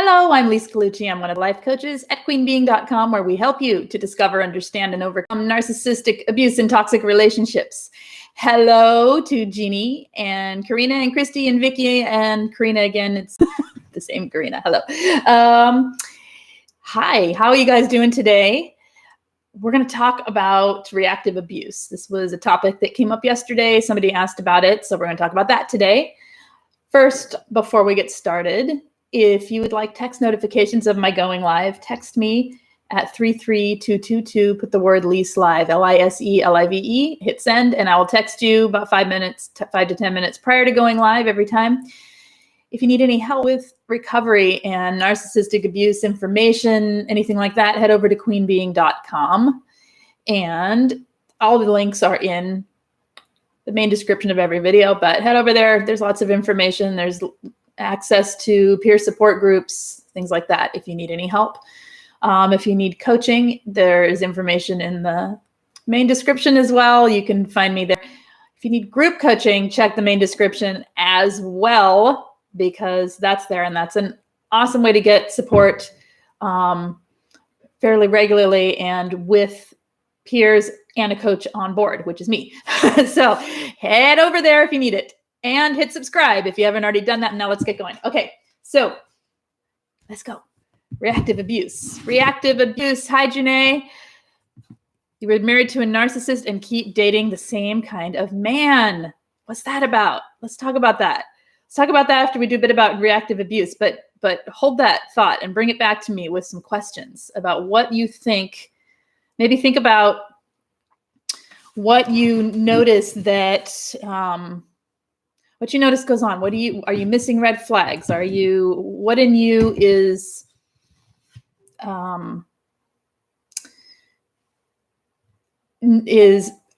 Hello, I'm Lise Colucci. I'm one of the life coaches at queenbeing.com, where we help you to discover, understand, and overcome narcissistic abuse in toxic relationships. Hello to Jeannie and Karina and Christy and Vicky and Karina again. It's the same Karina. Hello. Hi, how are you guys doing today? We're going to talk about reactive abuse. This was a topic that came up yesterday. Somebody asked about it, so we're going to talk about that today. First, before we get started, if you would like text notifications of my going live, text me at 33222, put the word Lise Live, L-I-S-E-L-I-V-E, hit send, and I will text you about 5 to 10 minutes prior to going live every time. If you need any help with recovery and narcissistic abuse information, anything like that, head over to queenbeing.com. And all the links are in the main description of every video, but head over there. There's lots of information. There's access to peer support groups, things like that, if you need any help. If you need coaching, there is information in the main description as well. You can find me there. If you need group coaching, check the main description as well, because that's there, and that's an awesome way to get support fairly regularly and with peers and a coach on board, which is me. So head over there if you need it. And hit subscribe if you haven't already done that. Now let's get going. Okay, so let's go. Reactive abuse. Reactive abuse. Hi, Janae. You were married to a narcissist and keep dating the same kind of man. What's that about? Let's talk about that. Let's talk about that after we do a bit about reactive abuse. But hold that thought and bring it back to me with some questions about what you think. Maybe think about what you notice that... what you notice goes on. Are you missing red flags? What in you is,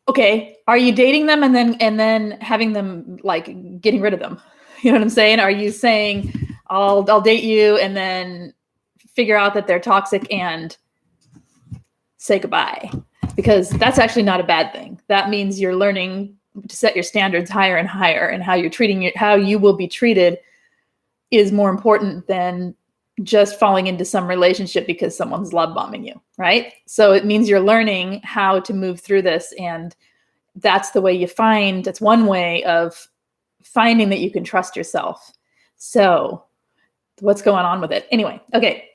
okay. Are you dating them and then having them, like, getting rid of them? You know what I'm saying? Are you saying I'll date you and then figure out that they're toxic and say goodbye? Because that's actually not a bad thing. That means you're learning to set your standards higher and higher, and how you will be treated is more important than just falling into some relationship because someone's love bombing you, right? So it means you're learning how to move through this, and that's that's one way of finding that you can trust yourself. So what's going on with it? Anyway, okay.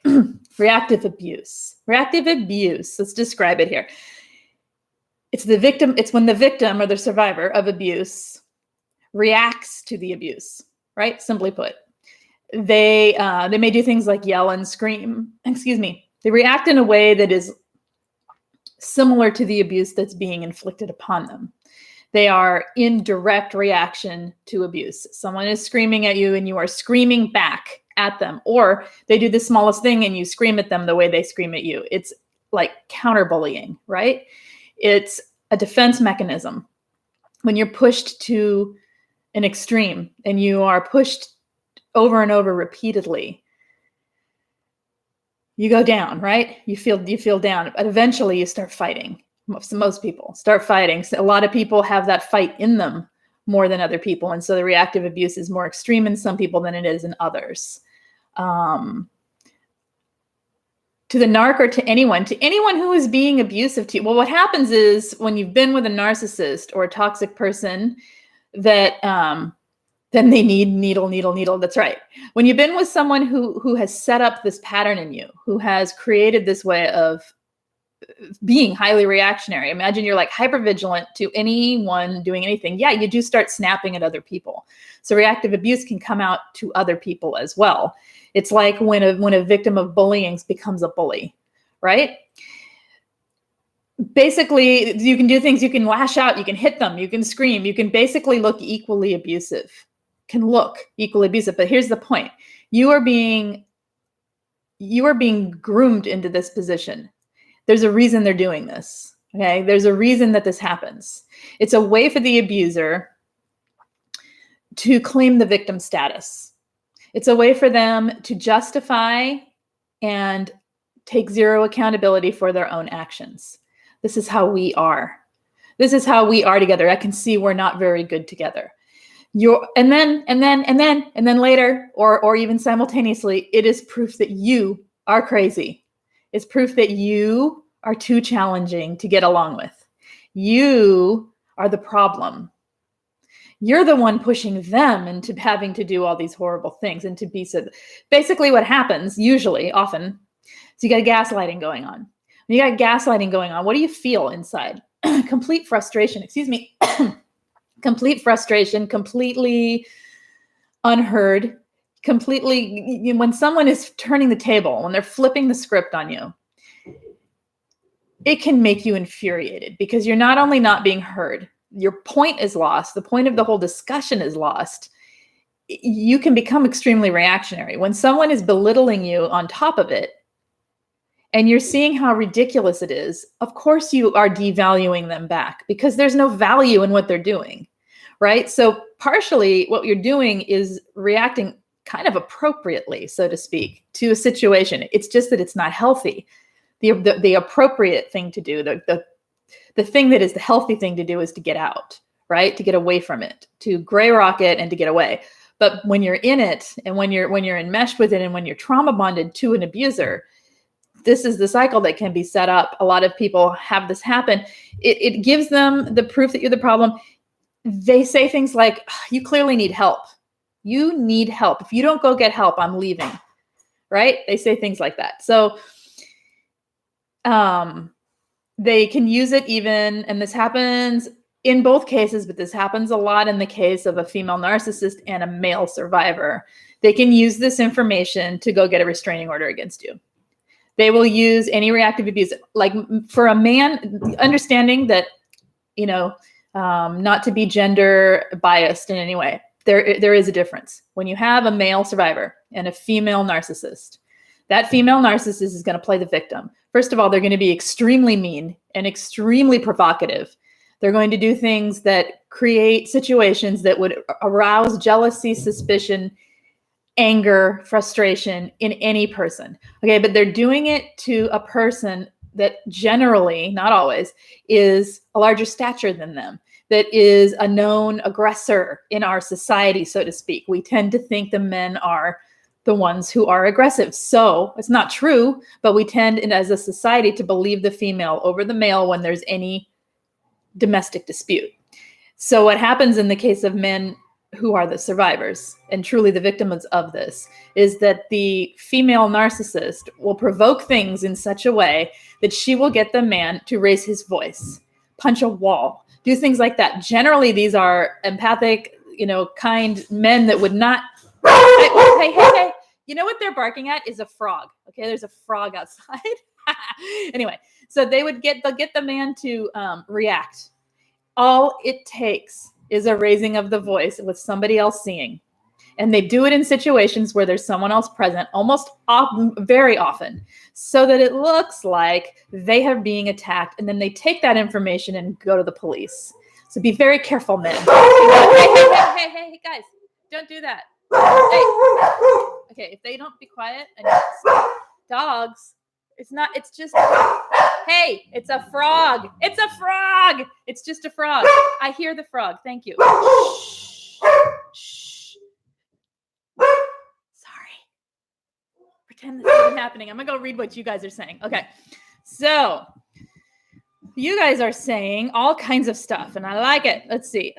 Reactive abuse. Reactive abuse. Let's describe it here. It's when the victim or the survivor of abuse reacts to the abuse, right? Simply put, they may do things like yell and scream. Excuse me. They react in a way that is similar to the abuse that's being inflicted upon them. They are in direct reaction to abuse. Someone is screaming at you and you are screaming back at them, or they do the smallest thing and you scream at them the way they scream at you. It's like counterbullying, right? It's a defense mechanism. When you're pushed to an extreme and you are pushed over and over repeatedly, you go down, right? You feel down, but eventually you start fighting. Most people start fighting. So a lot of people have that fight in them more than other people. And so the reactive abuse is more extreme in some people than it is in others. To the narc or to anyone who is being abusive to you. Well, what happens is when you've been with a narcissist or a toxic person that then they need needle. That's right. When you've been with someone who has set up this pattern in you, who has created this way of being highly reactionary. Imagine you're like hypervigilant to anyone doing anything. Yeah, you do start snapping at other people. So reactive abuse can come out to other people as well. It's like when a victim of bullying becomes a bully, right? Basically, you can do things, you can lash out, you can hit them, you can scream, you can basically look equally abusive. But here's the point. You are being groomed into this position. There's a reason they're doing this, okay? There's a reason that this happens. It's a way for the abuser to claim the victim status. It's a way for them to justify and take zero accountability for their own actions. This is how we are. This is how we are together. I can see we're not very good together. And then later, or even simultaneously, it is proof that you are crazy. It's proof that you are too challenging to get along with. You are the problem. You're the one pushing them into having to do all these horrible things and to be so. Basically, what happens usually, often, is you got gaslighting going on. When you got gaslighting going on, what do you feel inside? Complete frustration. Excuse me. Complete frustration, completely unheard, completely, when someone is turning the table, when they're flipping the script on you, it can make you infuriated because you're not only not being heard, your point is lost. The point of the whole discussion is lost. You can become extremely reactionary. When someone is belittling you on top of it, and you're seeing how ridiculous it is, of course you are devaluing them back because there's no value in what they're doing, right? So partially what you're doing is reacting kind of appropriately, so to speak, to a situation. It's just that it's not healthy. The appropriate thing to do, the thing that is the healthy thing to do is to get out, right? To get away from it, to gray rock it and to get away. But when you're in it and when you're enmeshed with it and when you're trauma bonded to an abuser, this is the cycle that can be set up. A lot of people have this happen. It gives them the proof that you're the problem. They say things like, you clearly need help. You need help. If you don't go get help, I'm leaving, right? They say things like that. So they can use it even, and this happens in both cases, but this happens a lot in the case of a female narcissist and a male survivor. They can use this information to go get a restraining order against you. They will use any reactive abuse. Like for a man, understanding that, not to be gender biased in any way, there is a difference. When you have a male survivor and a female narcissist, that female narcissist is going to play the victim. First of all, they're going to be extremely mean and extremely provocative. They're going to do things that create situations that would arouse jealousy, suspicion, anger, frustration in any person. Okay, but they're doing it to a person that generally, not always, is a larger stature than them, that is a known aggressor in our society, so to speak. We tend to think the men are the ones who are aggressive. So it's not true, but we tend as a society to believe the female over the male when there's any domestic dispute. So what happens in the case of men who are the survivors and truly the victims of this is that the female narcissist will provoke things in such a way that she will get the man to raise his voice, punch a wall, do things like that. Generally, these are empathic, kind men that would not. Hey. You know what they're barking at is a frog. Okay, there's a frog outside. Anyway, so they'll get the man to react. All it takes is a raising of the voice with somebody else seeing. And they do it in situations where there's someone else present, very often, so that it looks like they are being attacked. And then they take that information and go to the police. So be very careful, men. Hey, guys, don't do that. Hey. Okay, if they don't be quiet and dogs, it's just, hey, it's a frog. It's a frog. It's just a frog. I hear the frog. Thank you. Shh. Sorry. Pretend this isn't happening. I'm going to go read what you guys are saying. Okay. So you guys are saying all kinds of stuff and I like it. Let's see.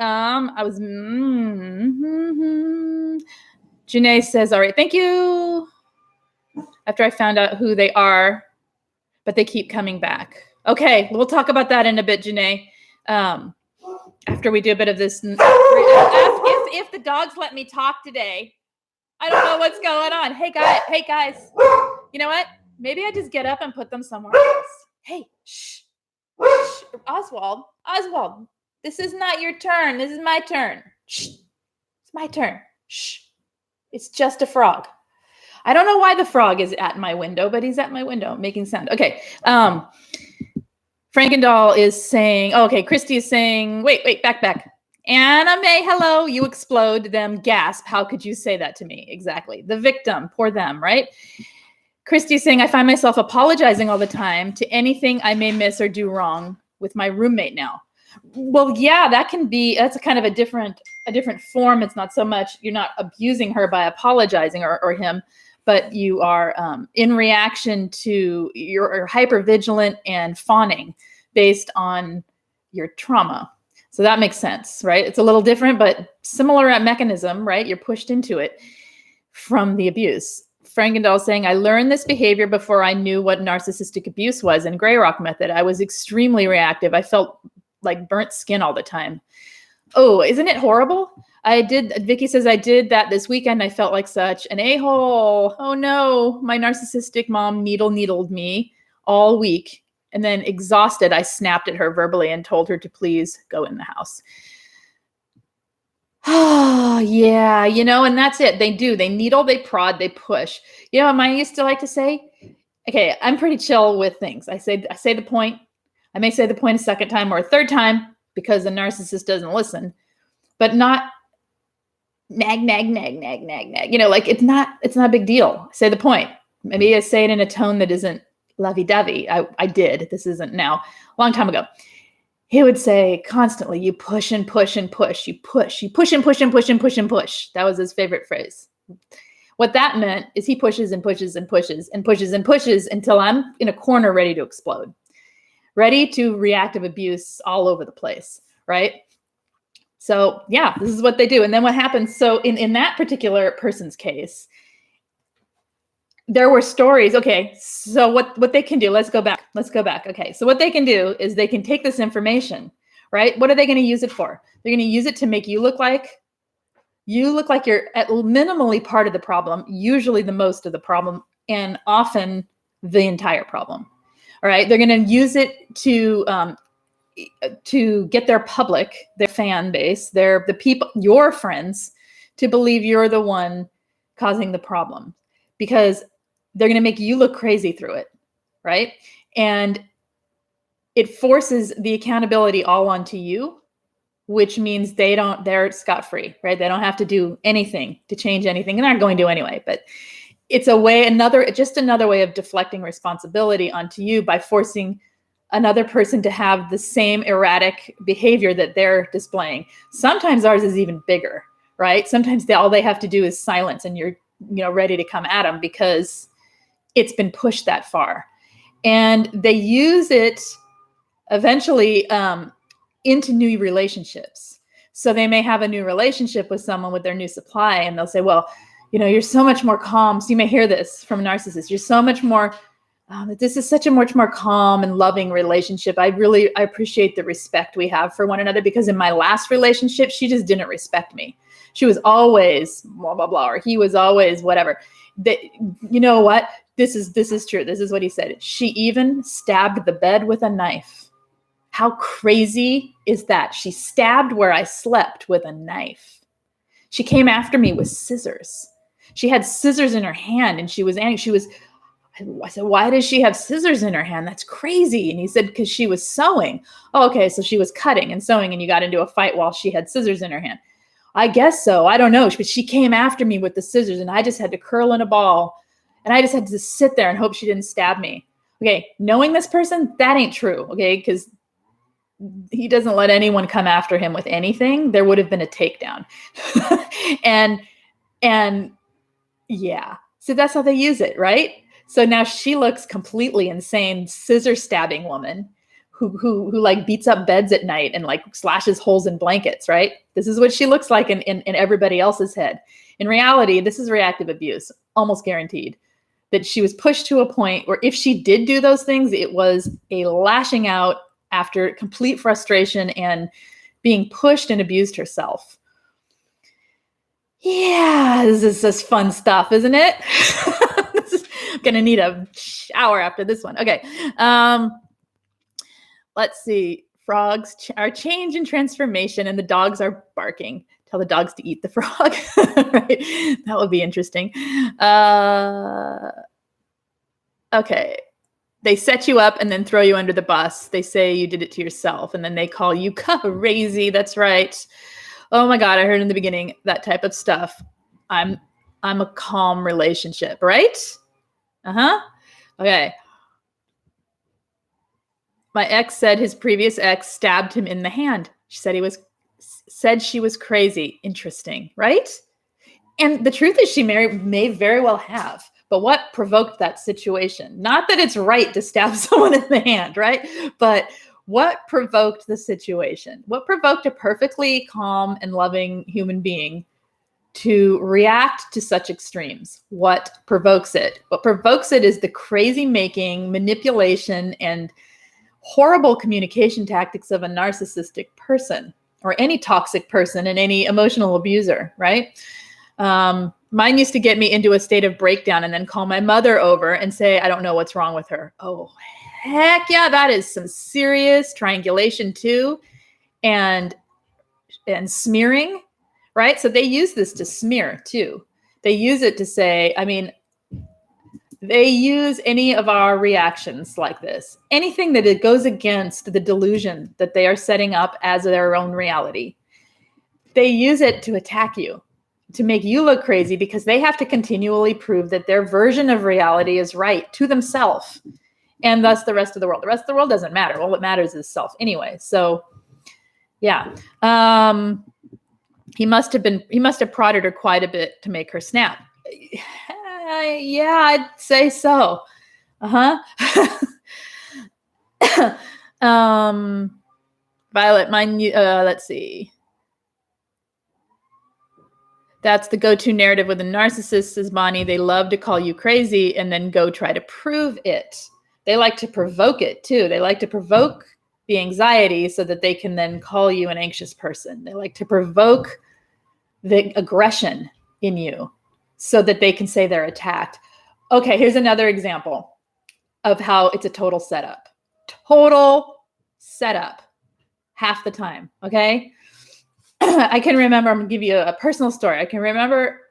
Janae says, all right, thank you. After I found out who they are, but they keep coming back. Okay, we'll talk about that in a bit, Janae. After we do a bit of this. If the dogs let me talk today, I don't know what's going on. Hey, guys. You know what? Maybe I just get up and put them somewhere else. Hey, shh. Oswald, this is not your turn. This is my turn. Shh. It's my turn. Shh. It's just a frog. I don't know why the frog is at my window, but he's at my window making sound. Okay. Frankendoll is saying, okay, Christy is saying, wait, back. Anna May, hello, you explode, them gasp. How could you say that to me? Exactly. The victim, poor them, right? Christy is saying, I find myself apologizing all the time to anything I may miss or do wrong with my roommate now. Well, yeah, that's a kind of a different a different form. It's not so much, you're not abusing her by apologizing or him, but you are in reaction to you're hypervigilant and fawning based on your trauma. So that makes sense, right? It's a little different, but similar mechanism, right? You're pushed into it from the abuse. Frankendahl saying, I learned this behavior before I knew what narcissistic abuse was in Grey Rock method. I was extremely reactive. I felt like burnt skin all the time. Oh, isn't it horrible? Vicky says, I did that this weekend. I felt like such an a-hole. Oh no, my narcissistic mom needled me all week. And then exhausted, I snapped at her verbally and told her to please go in the house. Oh, yeah, and that's it. They do. They needle, they prod, they push. What I used to like to say? Okay, I'm pretty chill with things. I say the point. I may say the point a second time or a third time because the narcissist doesn't listen, but not nag. Like it's not a big deal. Say the point. Maybe I say it in a tone that isn't lovey-dovey. I did. This isn't now. A long time ago. He would say constantly, you push and push and push. You push and push and push and push and push. That was his favorite phrase. What that meant is he pushes and pushes and pushes and pushes and pushes until I'm in a corner ready to explode. Ready to reactive abuse all over the place, right? So yeah, this is what they do. And then what happens? So in that particular person's case, there were stories. Okay, so what they can do, let's go back. Okay, so what they can do is they can take this information, right? What are they going to use it for? They're going to use it to make you look like you're at minimally part of the problem, usually the most of the problem, and often the entire problem. All right, they're going to use it to get their public, their fan base, the people, your friends, to believe you're the one causing the problem, because they're going to make you look crazy through it, right? And it forces the accountability all onto you, which means they're scot-free, right? They don't have to do anything to change anything. They're not going to anyway, but it's just another way of deflecting responsibility onto you by forcing another person to have the same erratic behavior that they're displaying. Sometimes ours is even bigger, right? Sometimes all they have to do is silence and you're ready to come at them because it's been pushed that far. And they use it eventually into new relationships. So they may have a new relationship with someone with their new supply, and they'll say, well, you're so much more calm. So you may hear this from a narcissist. You're so much more, this is such a much more calm and loving relationship. I appreciate the respect we have for one another, because in my last relationship, she just didn't respect me. She was always blah, blah, blah, or he was always whatever. You know what? This is true. This is what he said. She even stabbed the bed with a knife. How crazy is that? She stabbed where I slept with a knife. She came after me with scissors. She had scissors in her hand and she was angry. I said, why does she have scissors in her hand? That's crazy. And he said, because she was sewing. Oh, okay. So she was cutting and sewing and you got into a fight while she had scissors in her hand. I guess so. I don't know. But she came after me with the scissors and I just had to curl in a ball and I just had to sit there and hope she didn't stab me. Okay. Knowing this person, that ain't true. Okay. Because he doesn't let anyone come after him with anything. There would have been a takedown. and yeah. So that's how they use it, right? So now she looks completely insane, scissor stabbing woman who like beats up beds at night and like slashes holes in blankets, right? This is what she looks like in everybody else's head. In reality, this is reactive abuse, almost guaranteed. That she was pushed to a point where if she did do those things, it was a lashing out after complete frustration and being pushed and abused herself. Yeah, this is just fun stuff, isn't it? I'm gonna need a shower after this one. Okay. Let's see. Frogs are change and transformation, and the dogs are barking. Tell the dogs to eat the frog. Right? That would be interesting. Okay. They set you up and then throw you under the bus. They say you did it to yourself, and then they call you crazy. That's right. Oh my God, I heard in the beginning that type of stuff. I'm a calm relationship, right? Okay. My ex said his previous ex stabbed him in the hand. She said he was said she was crazy. Interesting, right? And the truth is she may very well have. But what provoked that situation? Not that it's right to stab someone in the hand, right? But what provoked the situation? What provoked a perfectly calm and loving human being to react to such extremes? What provokes it? What provokes it is the crazy making, manipulation, and horrible communication tactics of a narcissistic person or any toxic person and any emotional abuser, right? Mine used to get me into a state of breakdown and then call my mother over and say, I don't know what's wrong with her. Oh, heck yeah, that is some serious triangulation too. And smearing, right? So they use this to smear too. They use it to say, I mean, they use any of our reactions like this, anything that it goes against the delusion that they are setting up as their own reality. They use it to attack you, to make you look crazy, because they have to continually prove that their version of reality is right to themselves and thus the rest of the world. The rest of the world doesn't matter. All that matters is self anyway. So yeah. He must have prodded her quite a bit to make her snap. Yeah, I'd say so. Violet, mine, let's see. That's the go-to narrative with a narcissist, says Bonnie. They love to call you crazy and then go try to prove it. They like to provoke it too. They like to provoke the anxiety so that they can then call you an anxious person. They like to provoke the aggression in you so that they can say they're attacked. Okay, here's another example of how it's a total setup. Total setup half the time, okay? I can remember, I'm going to give you a personal story. I can remember,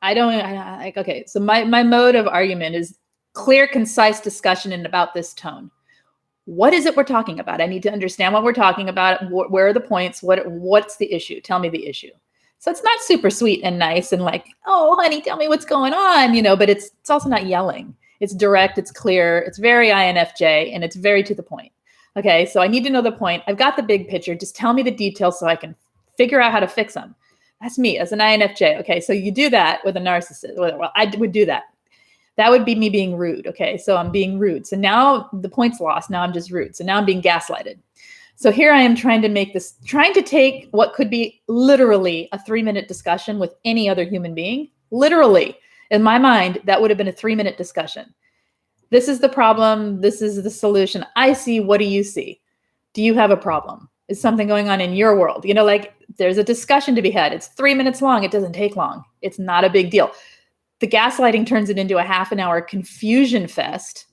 okay, so my mode of argument is clear, concise discussion and about this tone. What is it we're talking about? I need to understand what we're talking about. Where are the points? What's the issue? Tell me the issue. So it's not super sweet and nice and like, oh, honey, tell me what's going on, but it's also not yelling. It's direct, it's clear, it's very INFJ, and it's very to the point. Okay, so I need to know the point. I've got the big picture. Just tell me the details so I can figure out how to fix them. That's me as an INFJ. Okay, so you do that with a narcissist. Well, I would do that. That would be me being rude. Okay, so I'm being rude. So now the point's lost. Now I'm just rude. So now I'm being gaslighted. So here I am trying to take what could be literally a 3-minute discussion with any other human being. Literally, in my mind, that would have been a 3-minute discussion. This is the problem. This is the solution. I see. What do you see? Do you have a problem? Is something going on in your world? Like there's a discussion to be had. It's 3 minutes long. It doesn't take long. It's not a big deal. The gaslighting turns it into a half-an-hour confusion fest.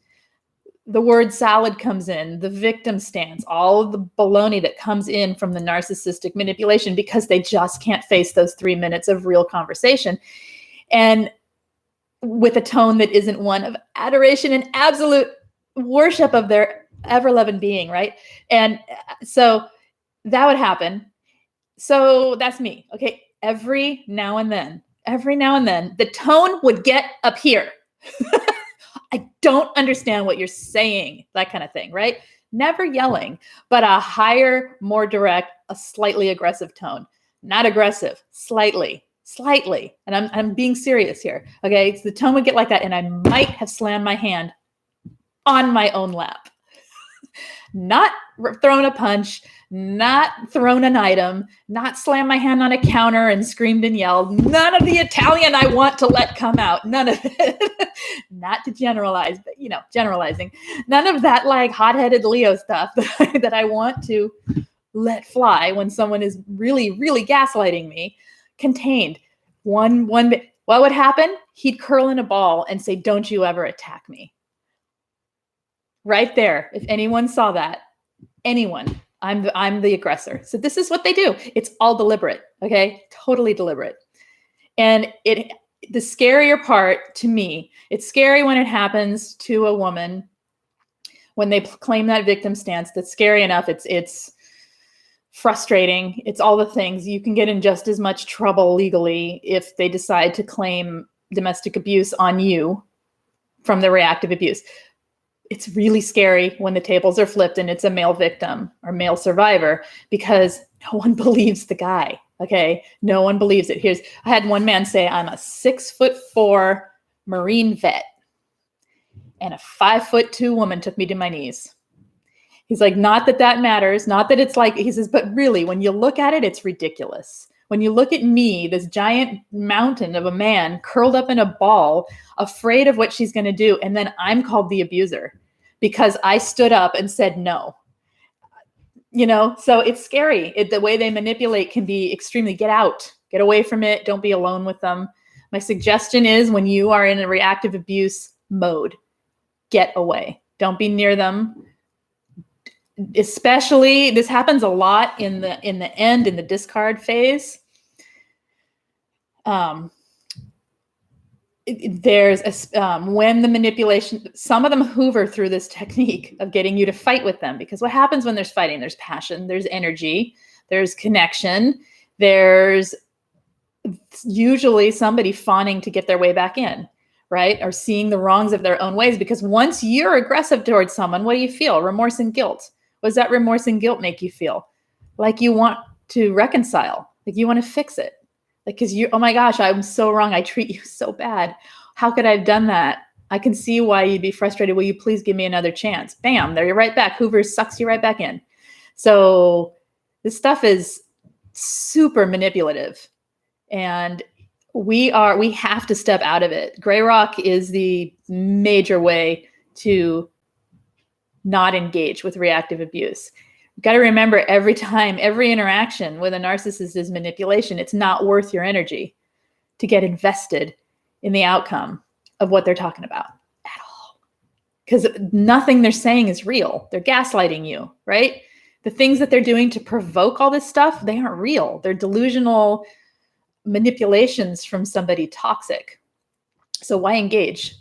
The word salad comes in, the victim stance, all of the baloney that comes in from the narcissistic manipulation because they just can't face those 3 minutes of real conversation. And with a tone that isn't one of adoration and absolute worship of their ever-loving being, right? And so that would happen. So that's me, okay? Every now and then, the tone would get up here. I don't understand what you're saying, that kind of thing, right? Never yelling, but a higher, more direct, a slightly aggressive tone. Not aggressive, slightly. And I'm being serious here, okay? So the tone would get like that, and I might have slammed my hand on my own lap. Not thrown a punch, not thrown an item, not slammed my hand on a counter and screamed and yelled. None of the Italian I want to let come out. None of it. Not to generalize, but generalizing. None of that like hot-headed Leo stuff that I want to let fly when someone is really, really gaslighting me. Contained. One bit. What would happen? He'd curl in a ball and say, "Don't you ever attack me." Right there. If anyone saw that, anyone, I'm the aggressor. So this is what they do. It's all deliberate. Okay. Totally deliberate. And the scarier part to me, it's scary when it happens to a woman, when they claim that victim stance. That's scary enough. It's frustrating. It's all the things. You can get in just as much trouble legally if they decide to claim domestic abuse on you from the reactive abuse. it's really scary when the tables are flipped and it's a male victim or male survivor, because no one believes the guy. Okay. No one believes it. I had one man say, I'm a 6'4" Marine vet, and a 5'2" woman took me to my knees. He's like, not that that matters. Not that it's like, he says, but really, when you look at it, it's ridiculous. When you look at me, this giant mountain of a man curled up in a ball, afraid of what she's going to do. And then I'm called the abuser because I stood up and said no. So it's scary. The way they manipulate can be extremely, get out, get away from it. Don't be alone with them. My suggestion is, when you are in a reactive abuse mode, get away. Don't be near them. Especially, this happens a lot in the discard phase. When the manipulation, some of them hoover through this technique of getting you to fight with them, because what happens when there's fighting? There's passion, there's energy, there's connection, there's usually somebody fawning to get their way back in, right? Or seeing the wrongs of their own ways, because once you're aggressive towards someone, what do you feel? Remorse and guilt. What does that remorse and guilt make you feel? Like you want to reconcile, like you want to fix it. Like, because oh my gosh, I'm so wrong. I treat you so bad. How could I have done that? I can see why you'd be frustrated. Will you please give me another chance? Bam, there you're right back. Hoover sucks you right back in. So this stuff is super manipulative, and we have to step out of it. Gray rock is the major way to not engage with reactive abuse. You've got to remember, every interaction with a narcissist is manipulation. It's not worth your energy to get invested in the outcome of what they're talking about at all. Because nothing they're saying is real. They're gaslighting you, right? The things that they're doing to provoke all this stuff, they aren't real. They're delusional manipulations from somebody toxic. So why engage?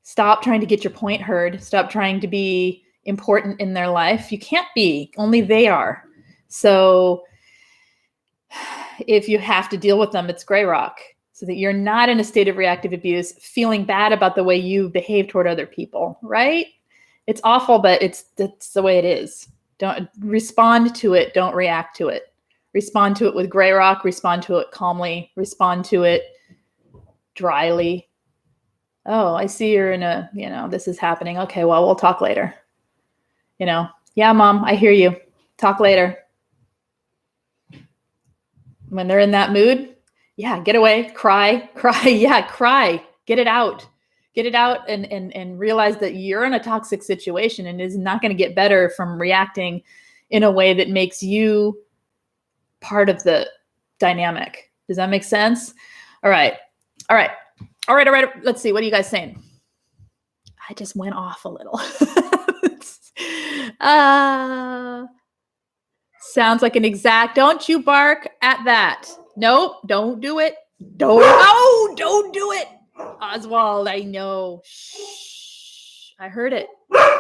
Stop trying to get your point heard. Stop trying to be important in their life. You can't be. Only they are. So if you have to deal with them, it's gray rock, so that you're not in a state of reactive abuse, feeling bad about the way you behave toward other people, right? It's awful, but that's the way it is. Don't respond to it. Don't react to it. Respond to it with gray rock. Respond to it calmly. Respond to it dryly. Oh, I see you're in this is happening. Okay, well, we'll talk later. Yeah, Mom, I hear you. Talk later. When they're in that mood, yeah, get away, cry. Yeah, cry. Get it out. Get it out and realize that you're in a toxic situation, and is not going to get better from reacting in a way that makes you part of the dynamic. Does that make sense? All right. Let's see. What are you guys saying? I just went off a little. Sounds like an exact. Don't you bark at that. Nope. Don't do it. Don't do it. Oswald, I know. Shh. I heard it.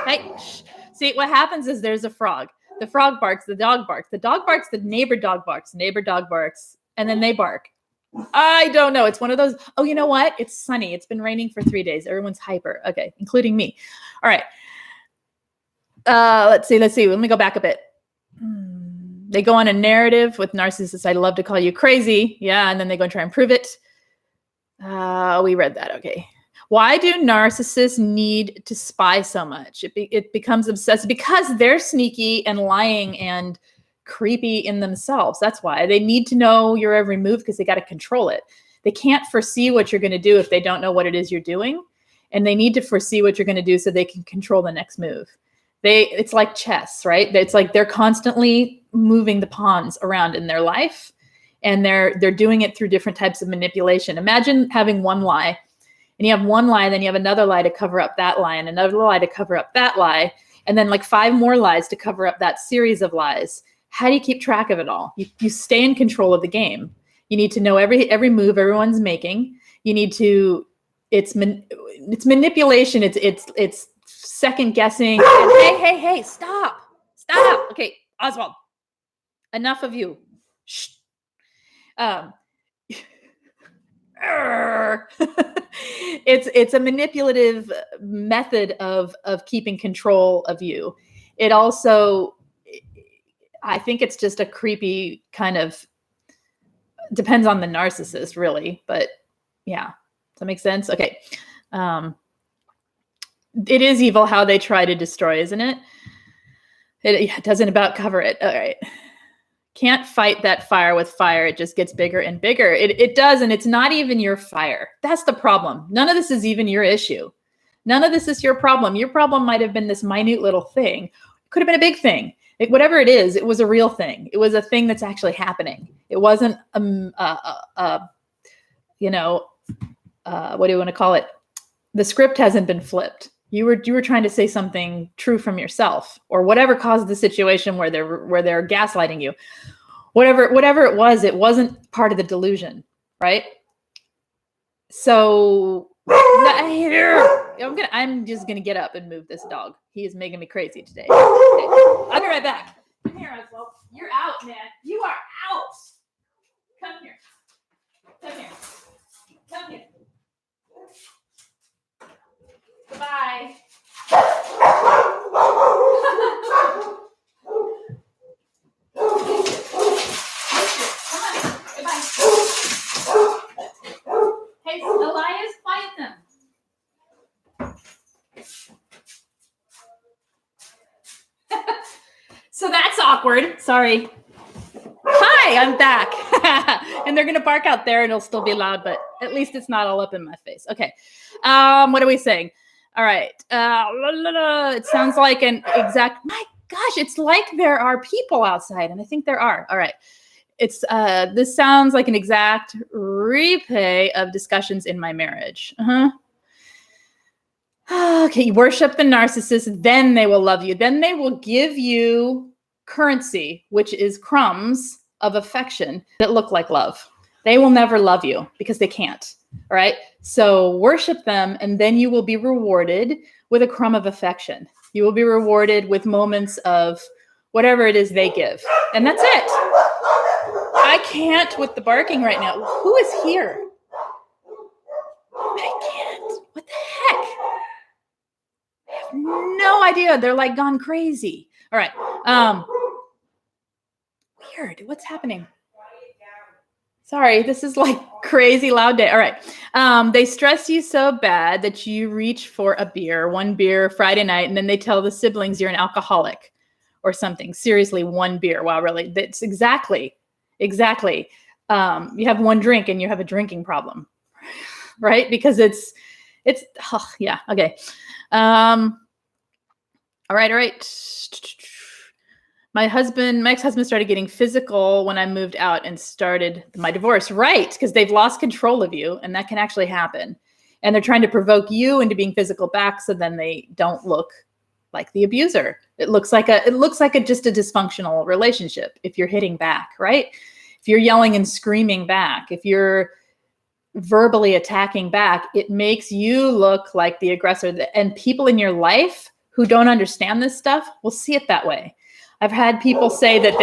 Hey, shh. See, what happens is there's a frog. The frog barks, the dog barks. The dog barks, the neighbor dog barks. Neighbor dog barks. And then they bark. I don't know. It's one of those. Oh, you know what? It's sunny. It's been raining for 3 days. Everyone's hyper. Okay, including me. All right. Let's see. Let me go back a bit. They go on a narrative with narcissists. I love to call you crazy. Yeah. And then they go and try and prove it. We read that. Okay. Why do narcissists need to spy so much? It becomes obsessive because they're sneaky and lying and creepy in themselves. That's why they need to know your every move, because they got to control it. They can't foresee what you're going to do if they don't know what it is you're doing. And they need to foresee what you're going to do so they can control the next move. It's like chess, right? It's like they're constantly moving the pawns around in their life, and they're doing it through different types of manipulation. Imagine having one lie, and you have one lie, then you have another lie to cover up that lie, and another lie to cover up that lie, and then like 5 more lies to cover up that series of lies. How do you keep track of it all? You stay in control of the game. You need to know every move everyone's making. You need to. It's manipulation. It's second guessing. And hey, stop. Okay, Oswald, enough of you. Shh. It's a manipulative method of keeping control of you. It also, I think it's just a creepy kind of, depends on the narcissist really, but yeah. Does that make sense? Okay. It is evil how they try to destroy, isn't it? It doesn't about cover it. All right. Can't fight that fire with fire. It just gets bigger and bigger. It does, and it's not even your fire. That's the problem. None of this is even your issue. None of this is your problem. Your problem might have been this minute little thing. It could have been a big thing. Whatever it is, it was a real thing. It was a thing that's actually happening. It wasn't, what do you want to call it? The script hasn't been flipped. You were trying to say something true from yourself, or whatever caused the situation where they're gaslighting you. Whatever it wasn't part of the delusion, right? So I'm just gonna get up and move this dog. He is making me crazy today. Okay. I'll be right back. Come here, Oswald. You're out, man. You are out. Come here. Come here. Come here. Goodbye. Hey, Elias, quiet them. So that's awkward. Sorry. Hi, I'm back. And they're going to bark out there and it'll still be loud, but at least it's not all up in my face. Okay. What are we saying? All right. It sounds like an exact, my gosh, it's like there are people outside, and I think there are. All right. It's this sounds like an exact replay of discussions in my marriage. Okay, you worship the narcissist, then they will love you. Then they will give you currency, which is crumbs of affection that look like love. They will never love you because they can't. All right. So worship them, and then you will be rewarded with a crumb of affection. You will be rewarded with moments of whatever it is they give. And that's it. I can't with the barking right now. Who is here? I can't. What the heck? I have no idea. They're like gone crazy. All right. Weird. What's happening? Sorry, this is like crazy loud day. All right. They stress you so bad that you reach for one beer Friday night, and then they tell the siblings you're an alcoholic or something. Seriously, one beer. Wow, really? That's exactly. You have one drink and you have a drinking problem, right? Because it's yeah. Okay. All right. My ex-husband started getting physical when I moved out and started my divorce. Right, because they've lost control of you, and that can actually happen. And they're trying to provoke you into being physical back, so then they don't look like the abuser. It looks like just a dysfunctional relationship if you're hitting back, right? If you're yelling and screaming back, if you're verbally attacking back, it makes you look like the aggressor. And people in your life who don't understand this stuff will see it that way. I've had people say that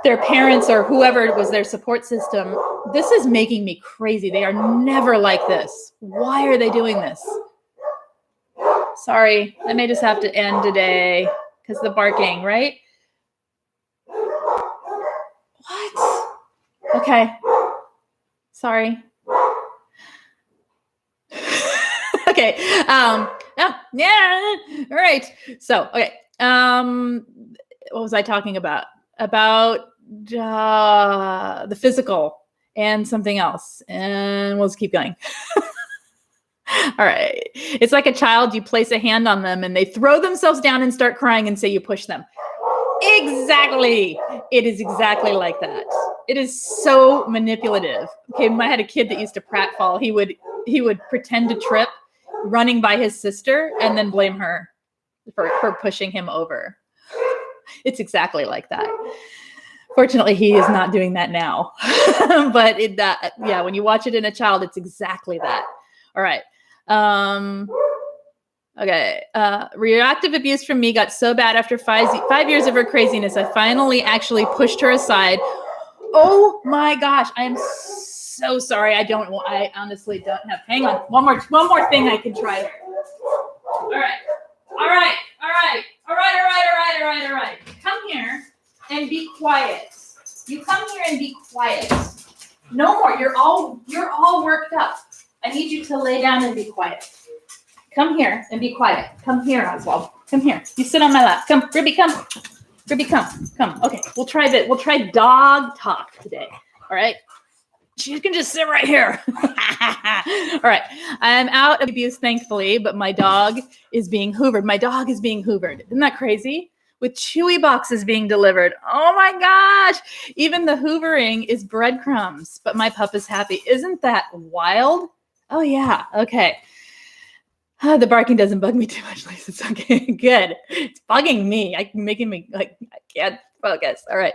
their parents or whoever was their support system, this is making me crazy. They are never like this. Why are they doing this? Sorry, I may just have to end today because the barking, right? What? Okay. Sorry. Okay. Yeah. All right. So, okay. What was I talking about? About the physical and something else. And we'll just keep going. All right. It's like a child. You place a hand on them and they throw themselves down and start crying and say you push them. Exactly. It is exactly like that. It is so manipulative. Okay. I had a kid that used to pratfall. He would pretend to trip running by his sister and then blame her for pushing him over. It's exactly like that. Fortunately, he is not doing that now. But when you watch it in a child, it's exactly that. All right. Okay. Reactive abuse from me got so bad after 5 years of her craziness. I finally actually pushed her aside. Oh my gosh. I am so sorry. I honestly don't have, hang on. One more thing I can try here. All right. Come here and be quiet. You come here and be quiet. No more. You're all worked up. I need you to lay down and be quiet. Come here and be quiet. Come here, Oswald. Come here. You sit on my lap. Come, Ribby, come. Ribby, come. Come. Okay, we'll try that. We'll try dog talk today. All right? You can just sit right here. All right. I'm out of abuse, thankfully, but my dog is being hoovered. My dog is being hoovered. Isn't that crazy? With Chewy boxes being delivered. Oh my gosh. Even the hoovering is breadcrumbs, but my pup is happy. Isn't that wild? Oh yeah. Okay. The barking doesn't bug me too much, Lise. It's okay. Good. It's bugging me. Making me like, I can't focus. All right.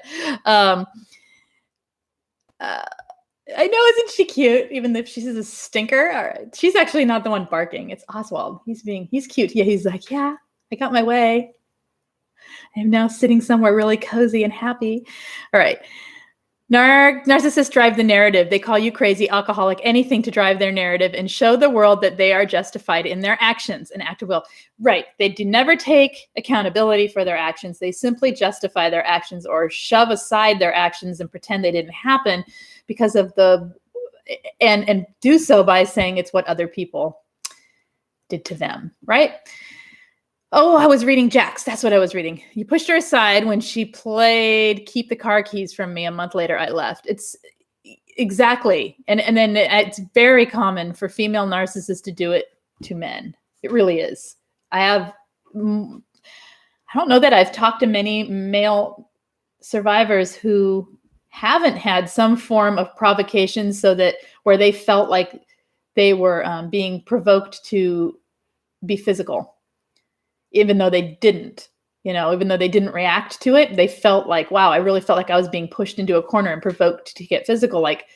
I know, isn't she cute? Even if she's a stinker. All right. She's actually not the one barking. It's Oswald. He's cute. Yeah. He's like, yeah, I got my way. I'm now sitting somewhere really cozy and happy. All right. Narcissists drive the narrative. They call you crazy, alcoholic, anything to drive their narrative and show the world that they are justified in their actions, an act of will. Right. They do never take accountability for their actions. They simply justify their actions or shove aside their actions and pretend they didn't happen because of and do so by saying it's what other people did to them. Right. Oh, I was reading Jax. That's what I was reading. You pushed her aside when she played Keep the Car Keys from Me. A month later, I left. It's exactly. And then it's very common for female narcissists to do it to men. It really is. I don't know that I've talked to many male survivors who haven't had some form of provocation where they felt like they were being provoked to be physical. Even though they didn't, even though they didn't react to it, they felt like, wow, I really felt like I was being pushed into a corner and provoked to get physical. Like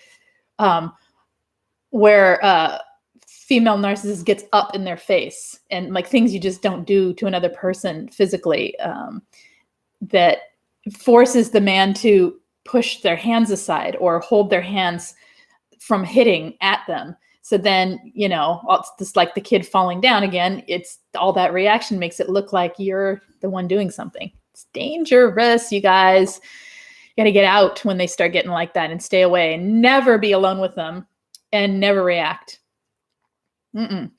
where female narcissist gets up in their face and like things you just don't do to another person physically that forces the man to push their hands aside or hold their hands from hitting at them. So then, it's just like the kid falling down again. It's all that reaction makes it look like you're the one doing something. It's dangerous, you guys. You got to get out when they start getting like that and stay away and never be alone with them and never react. You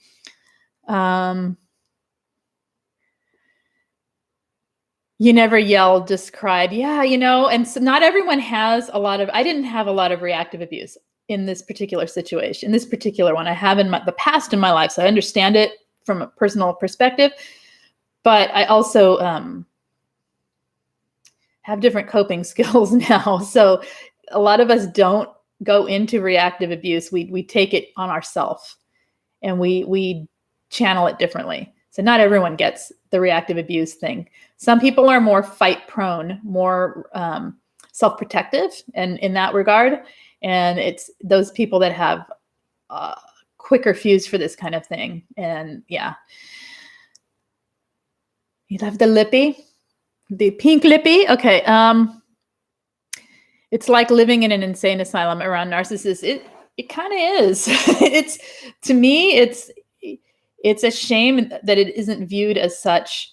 never yelled, just cried. Yeah, and so not everyone has I didn't have a lot of reactive abuse in this particular situation, this particular one. I have in the past in my life, so I understand it from a personal perspective, but I also have different coping skills now. So a lot of us don't go into reactive abuse. We take it on ourselves and we channel it differently. So not everyone gets the reactive abuse thing. Some people are more fight prone, more self-protective and in that regard. And it's those people that have quicker fuse for this kind of thing. And yeah. You love the lippy? The pink lippy? Okay. It's like living in an insane asylum around narcissists. It kind of is. To me, it's a shame that it isn't viewed as such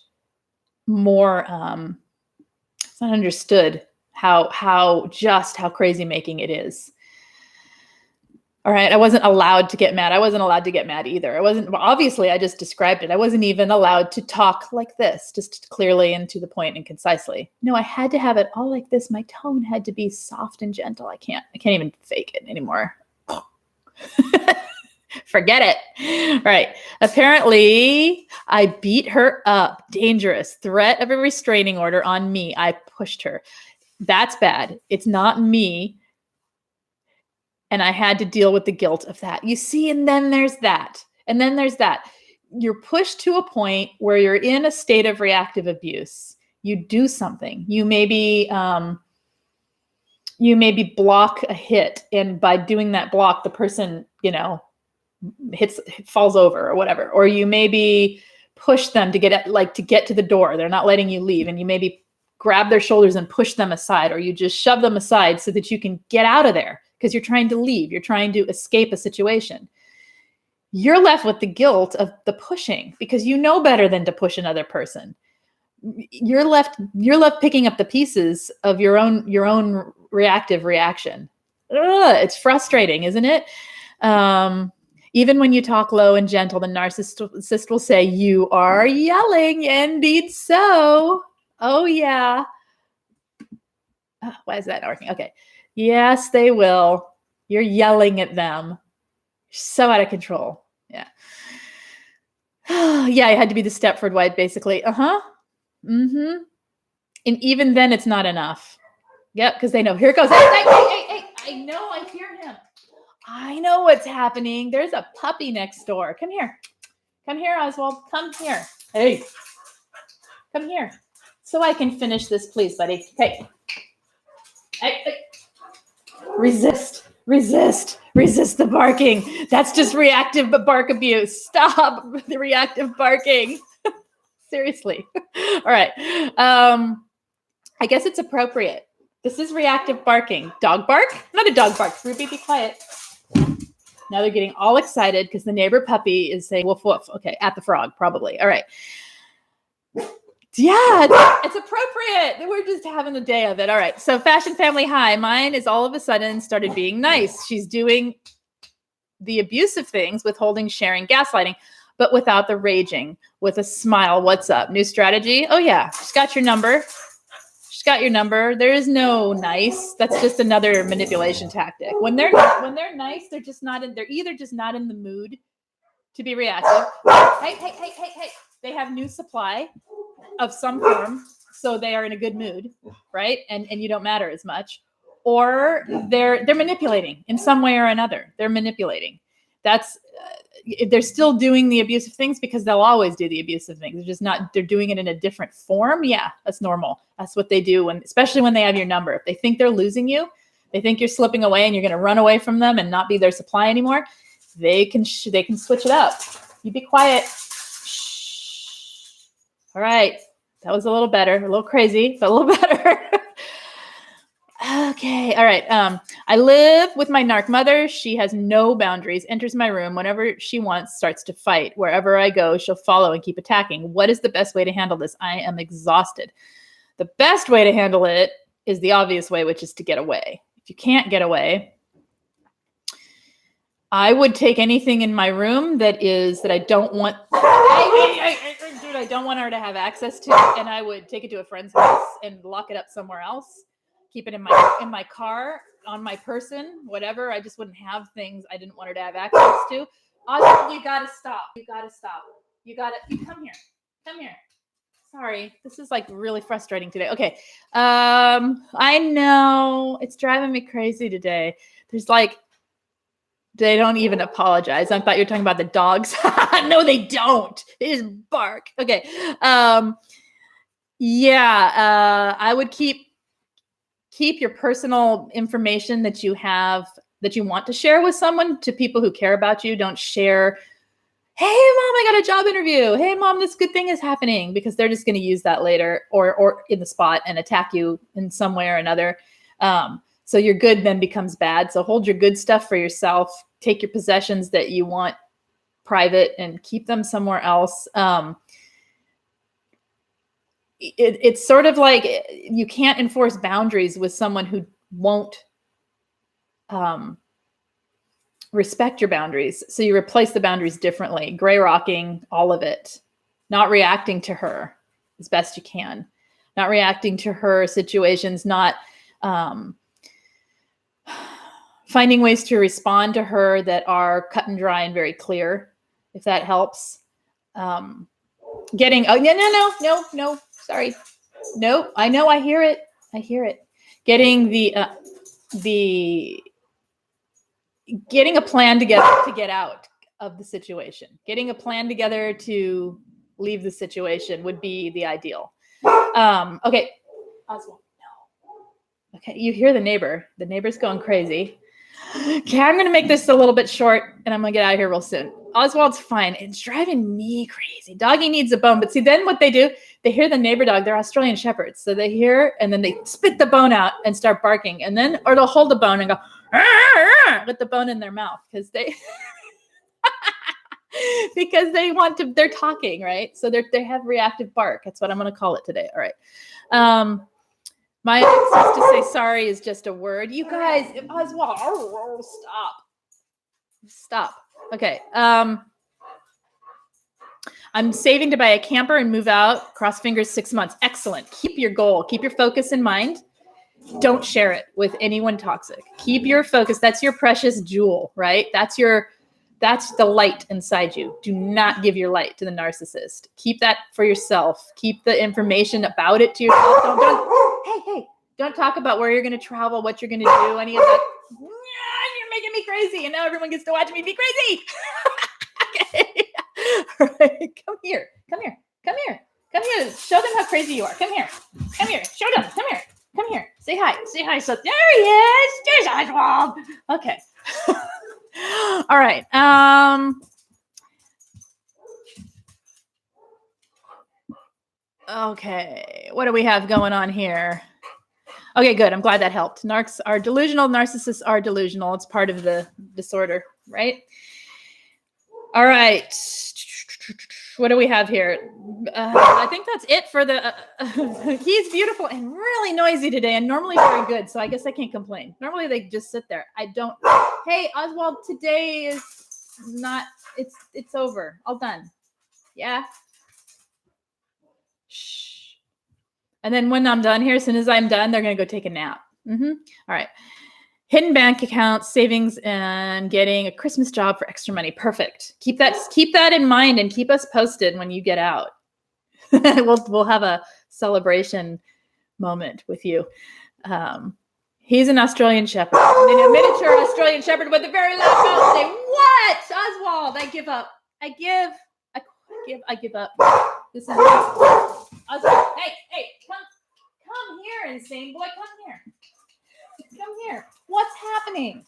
more, it's not understood how crazy making it is. All right. I wasn't allowed to get mad. I wasn't allowed to get mad either. Obviously I just described it. I wasn't even allowed to talk like this, just clearly and to the point and concisely. No, I had to have it all like this. My tone had to be soft and gentle. I can't even fake it anymore. Forget it. All right. Apparently I beat her up. Dangerous. Threat of a restraining order on me. I pushed her. That's bad. It's not me. And I had to deal with the guilt of that. You see, and then there's that. And then there's that. You're pushed to a point where you're in a state of reactive abuse. You do something. You maybe block a hit. And by doing that block, the person, falls over or whatever. Or you maybe push them to get to the door. They're not letting you leave. And you maybe grab their shoulders and push them aside, or you just shove them aside so that you can get out of there. because you're trying to leave. You're trying to escape a situation. You're left with the guilt of the pushing because you know better than to push another person. You're left picking up the pieces of your own reactive reaction. It's frustrating, isn't it? Even when you talk low and gentle, the narcissist will say, "You are yelling." Indeed so. Oh, yeah. Oh, why is that not working? Okay. Yes, they will. You're yelling at them. So out of control. Yeah. Yeah, I had to be the Stepford wife, basically. Mm-hmm. And even then, it's not enough. Yep, because they know. Here it goes. Hey. I know, I hear him. I know what's happening. There's a puppy next door. Come here. Come here, Oswald. Come here. Hey. Come here. So I can finish this, please, buddy. Hey. Hey. Resist the barking. That's just reactive bark abuse. Stop the reactive barking. Seriously. All right. I guess it's appropriate. This is reactive barking. Dog bark? Not a dog bark. Ruby, be quiet. Now they're getting all excited because the neighbor puppy is saying woof woof. Okay, at the frog, probably. All right. Yeah, it's appropriate. We're just having a day of it. All right. So Fashion Family High. Mine is all of a sudden started being nice. She's doing the abusive things, withholding, sharing, gaslighting, but without the raging, with a smile. What's up? New strategy? Oh, yeah. She's got your number. She's got your number. There is no nice. That's just another manipulation tactic. When they're nice, they're either just not in the mood to be reactive. Hey. They have new supply of some form, so they are in a good mood, right? And you don't matter as much. Or they're manipulating in some way or another. They're manipulating. That's they're still doing the abusive things because they'll always do the abusive things. They're just not. They're doing it in a different form. Yeah, that's normal. That's what they do especially when they have your number. If they think they're losing you, they think you're slipping away and you're going to run away from them and not be their supply anymore. They can switch it up. You be quiet. All right. That was a little better, a little crazy, but a little better. Okay. All right. I live with my narc mother. She has no boundaries, enters my room whenever she wants, starts to fight. Wherever I go, she'll follow and keep attacking. What is the best way to handle this? I am exhausted. The best way to handle it is the obvious way, which is to get away. If you can't get away, I would take anything in my room that I don't want. I don't want her to have access to, and I would take it to a friend's house and lock it up somewhere else. Keep it in my car, on my person, whatever. I just wouldn't have things I didn't want her to have access to. Oswald, you gotta stop. You come here. Sorry, this is like really frustrating today. Okay, I know it's driving me crazy today. There's like. They don't even apologize. I thought you were talking about the dogs. No, they don't. They just bark. Okay. I would keep your personal information that you have, that you want to share with someone, to people who care about you. Don't share, hey, mom, I got a job interview. Hey, mom, this good thing is happening, because they're just going to use that later or in the spot and attack you in some way or another. So your good then becomes bad. So hold your good stuff for yourself. Take your possessions that you want private and keep them somewhere else. It's sort of like you can't enforce boundaries with someone who won't respect your boundaries. So you replace the boundaries differently. Gray rocking, all of it. Not reacting to her as best you can. Not reacting to her situations, not... finding ways to respond to her that are cut and dry and very clear, if that helps. No, sorry. No, I know, I hear it. Getting getting a plan together to get out of the situation. Getting a plan together to leave the situation would be the ideal. Okay, Oswald, no. Okay, you hear the neighbor. The neighbor's going crazy. Okay, I'm going to make this a little bit short, and I'm going to get out of here real soon. Oswald's fine. It's driving me crazy. Doggy needs a bone. But see, then what they do, they hear the neighbor dog. They're Australian Shepherds. So they hear, and then they spit the bone out and start barking. And then, or they'll hold the bone and go, with the bone in their mouth because they because they want to, they're talking, right? So they have reactive bark. That's what I'm going to call it today. All right. My ex used to say sorry is just a word. You guys, Oswald, stop. Okay. I'm saving to buy a camper and move out. Cross fingers, 6 months. Excellent. Keep your goal. Keep your focus in mind. Don't share it with anyone toxic. Keep your focus. That's your precious jewel, right? That's the light inside you. Do not give your light to the narcissist. Keep that for yourself. Keep the information about it to yourself. Don't talk about where you're going to travel, what you're going to do, any of that. You're making me crazy. And now everyone gets to watch me be crazy. Okay. All right. Come here. Show them how crazy you are. Come here. Show them. Come here. Say hi. So there he is. There's Oswald. Okay. All right. Okay. What do we have going on here? Okay, good. I'm glad that helped. Narcs are delusional. Narcissists are delusional. It's part of the disorder, right? All right. What do we have here? I think that's it for the... he's beautiful and really noisy today and normally very good, so I guess I can't complain. Normally they just sit there. I don't... Hey, Oswald, today is not... It's over. All done. Yeah? Shh. And then when I'm done here, as soon as I'm done, they're going to go take a nap. All right. Hidden bank accounts, savings, and getting a Christmas job for extra money. Perfect. Keep that in mind and keep us posted when you get out. We'll have a celebration moment with you. He's an Australian Shepherd. A miniature Australian Shepherd with a very loud mouth. Say, what? Oswald, I give up. I give up. This is Oswald. Hey, come here, insane boy. Come here. What's happening?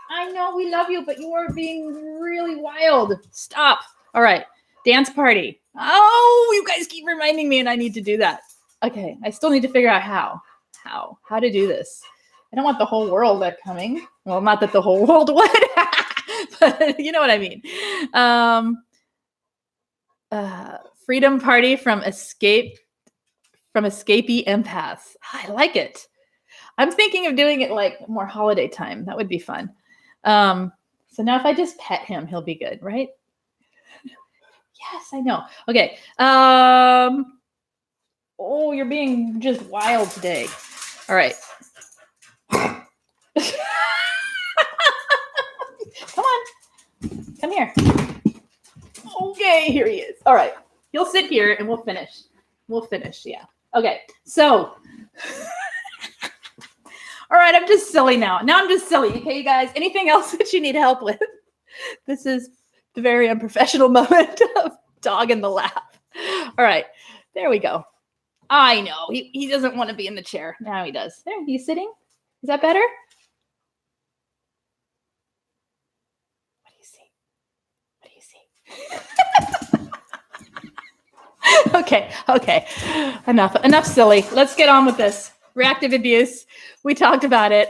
I know we love you, but you are being really wild. Stop. All right. Dance party. Oh, you guys keep reminding me and I need to do that. Okay. I still need to figure out how to do this. I don't want the whole world coming. Well, not that the whole world would, but you know what I mean. Freedom party from escapee empaths. I like it. I'm thinking of doing it like more holiday time. That would be fun. So now if I just pet him, he'll be good, right? Yes, I know. Okay. Oh, you're being just wild today. All right. Come on. Come here. Okay, here he is. All right. He'll sit here and we'll finish. Yeah. Okay. So... All right, I'm just silly now. I'm just silly. Okay, you guys, anything else that you need help with? This is the very unprofessional moment of dog in the lap. All right, there we go. I know, he doesn't want to be in the chair. Now he does. There, he's sitting. Is that better? What do you see? Okay. Enough silly. Let's get on with this. Reactive abuse. We talked about it.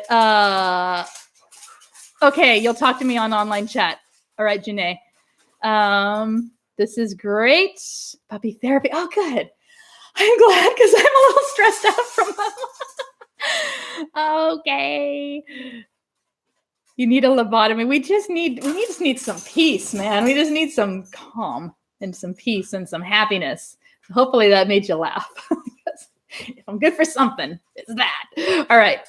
Okay, you'll talk to me on online chat. All right, Janae. This is great. Puppy therapy. Oh, good. I'm glad because I'm a little stressed out from that. Okay. You need a lobotomy. We just need some peace, man. We just need some calm and some peace and some happiness. Hopefully that made you laugh. If I'm good for something, it's that. All right.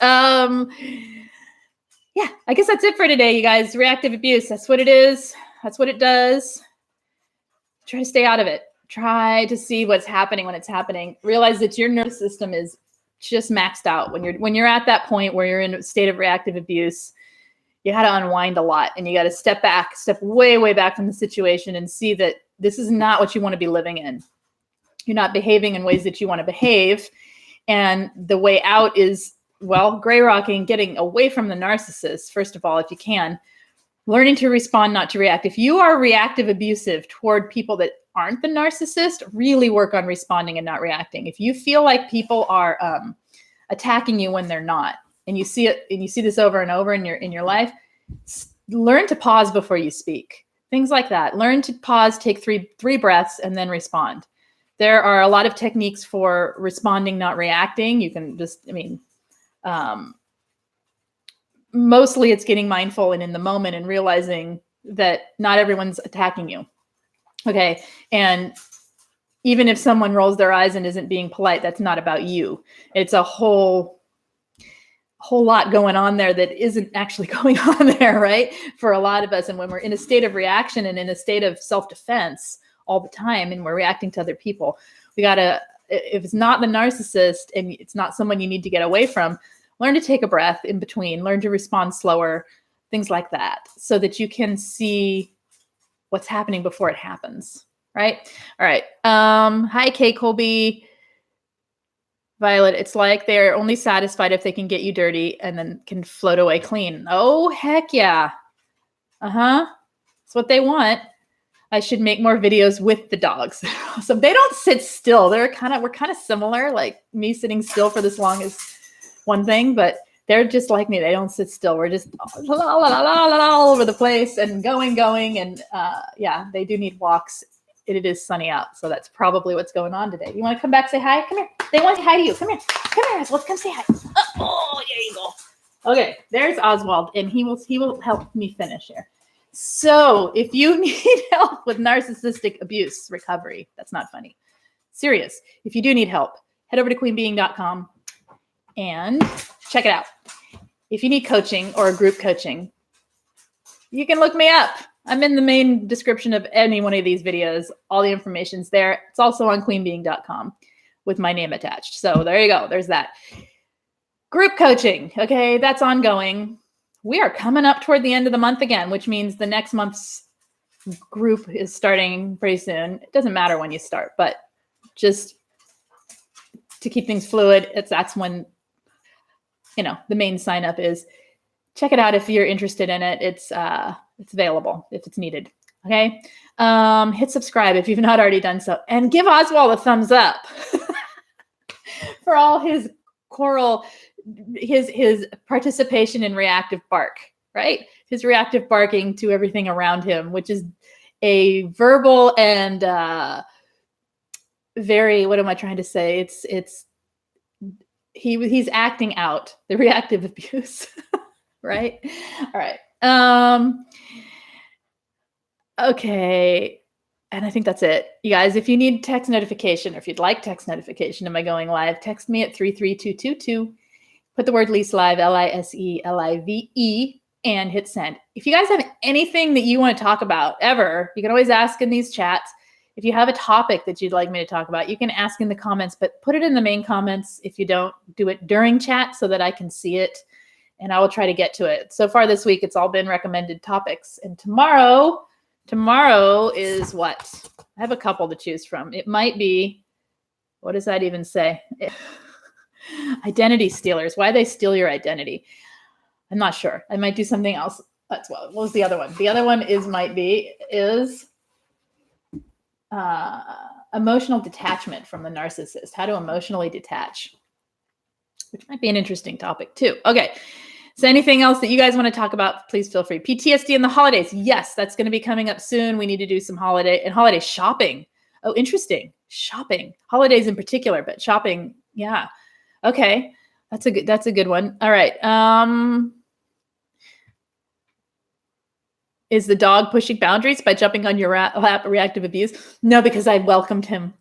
Yeah, I guess that's it for today, you guys. Reactive abuse. That's what it is. That's what it does. Try to stay out of it. Try to see what's happening when it's happening. Realize that your nervous system is just maxed out. When you're at that point where you're in a state of reactive abuse, you got to unwind a lot and you got to step way, way back from the situation and see that this is not what you want to be living in. You're not behaving in ways that you want to behave. And the way out is, well, gray rocking, getting away from the narcissist, first of all, if you can, learning to respond, not to react. If you are reactive abusive toward people that aren't the narcissist, really work on responding and not reacting. If you feel like people are attacking you when they're not, and you see it, and you see this over and over in your life, learn to pause before you speak. Things like that. Learn to pause, take three breaths, and then respond. There are a lot of techniques for responding, not reacting. You can just, mostly it's getting mindful and in the moment and realizing that not everyone's attacking you. Okay. And even if someone rolls their eyes and isn't being polite, that's not about you. It's a whole lot going on there that isn't actually going on there, right? For a lot of us. And when we're in a state of reaction and in a state of self-defense all the time, and we're reacting to other people, we gotta, if it's not the narcissist and it's not someone you need to get away from, learn to take a breath in between, learn to respond slower, things like that, so that you can see what's happening before it happens, right? All right. Hi, Kay Colby. Violet, it's like they're only satisfied if they can get you dirty and then can float away clean. Oh, heck yeah. That's what they want. I should make more videos with the dogs. So they don't sit still. We're kind of similar. Like me sitting still for this long is one thing, but they're just like me. They don't sit still. We're just all over the place and going. And yeah, they do need walks. It is sunny out. So that's probably what's going on today. You want to come back, say hi? Come here. They want to say hi to you. Come here. Come here. Let's come say hi. Oh, there you go. Okay. There's Oswald, and he will help me finish here. So if you need help with narcissistic abuse recovery, that's not funny. Serious. If you do need help, head over to queenbeing.com and check it out. If you need coaching or a group coaching, you can look me up. I'm in the main description of any one of these videos. All the information's there. It's also on queenbeing.com with my name attached. So there you go. There's that. Group coaching. Okay, that's ongoing. We are coming up toward the end of the month again, which means the next month's group is starting pretty soon. It doesn't matter when you start, but just to keep things fluid, that's when, the main sign up is. Check it out if you're interested in it. It's available if it's needed. Okay. Hit subscribe if you've not already done so, and give Oswald a thumbs up for all his his participation in reactive bark, right? His reactive barking to everything around him, which is a verbal and very, what am I trying to say? He's acting out the reactive abuse. Right? All right. Okay. And I think that's it. You guys, if you need text notification, or if you'd like text notification, am I going live? Text me at 33222. Put the word Lise Live, LISELIVE, and hit send. If you guys have anything that you want to talk about ever, you can always ask in these chats. If you have a topic that you'd like me to talk about, you can ask in the comments, but put it in the main comments if you don't do it during chat so that I can see it. And I will try to get to it. So far this week, it's all been recommended topics. And tomorrow is what? I have a couple to choose from. It might be, what does that even say? Identity stealers. Why they steal your identity? I'm not sure. I might do something else. What was the other one? The other one is emotional detachment from the narcissist. How to emotionally detach, which might be an interesting topic too. Okay. So anything else that you guys want to talk about, please feel free. PTSD in the holidays. Yes, that's going to be coming up soon. We need to do some holiday shopping. Oh, interesting. Shopping. Holidays in particular, but shopping. Yeah. Okay. That's a good one. All right. Is the dog pushing boundaries by jumping on your lap? Reactive abuse? No, because I welcomed him.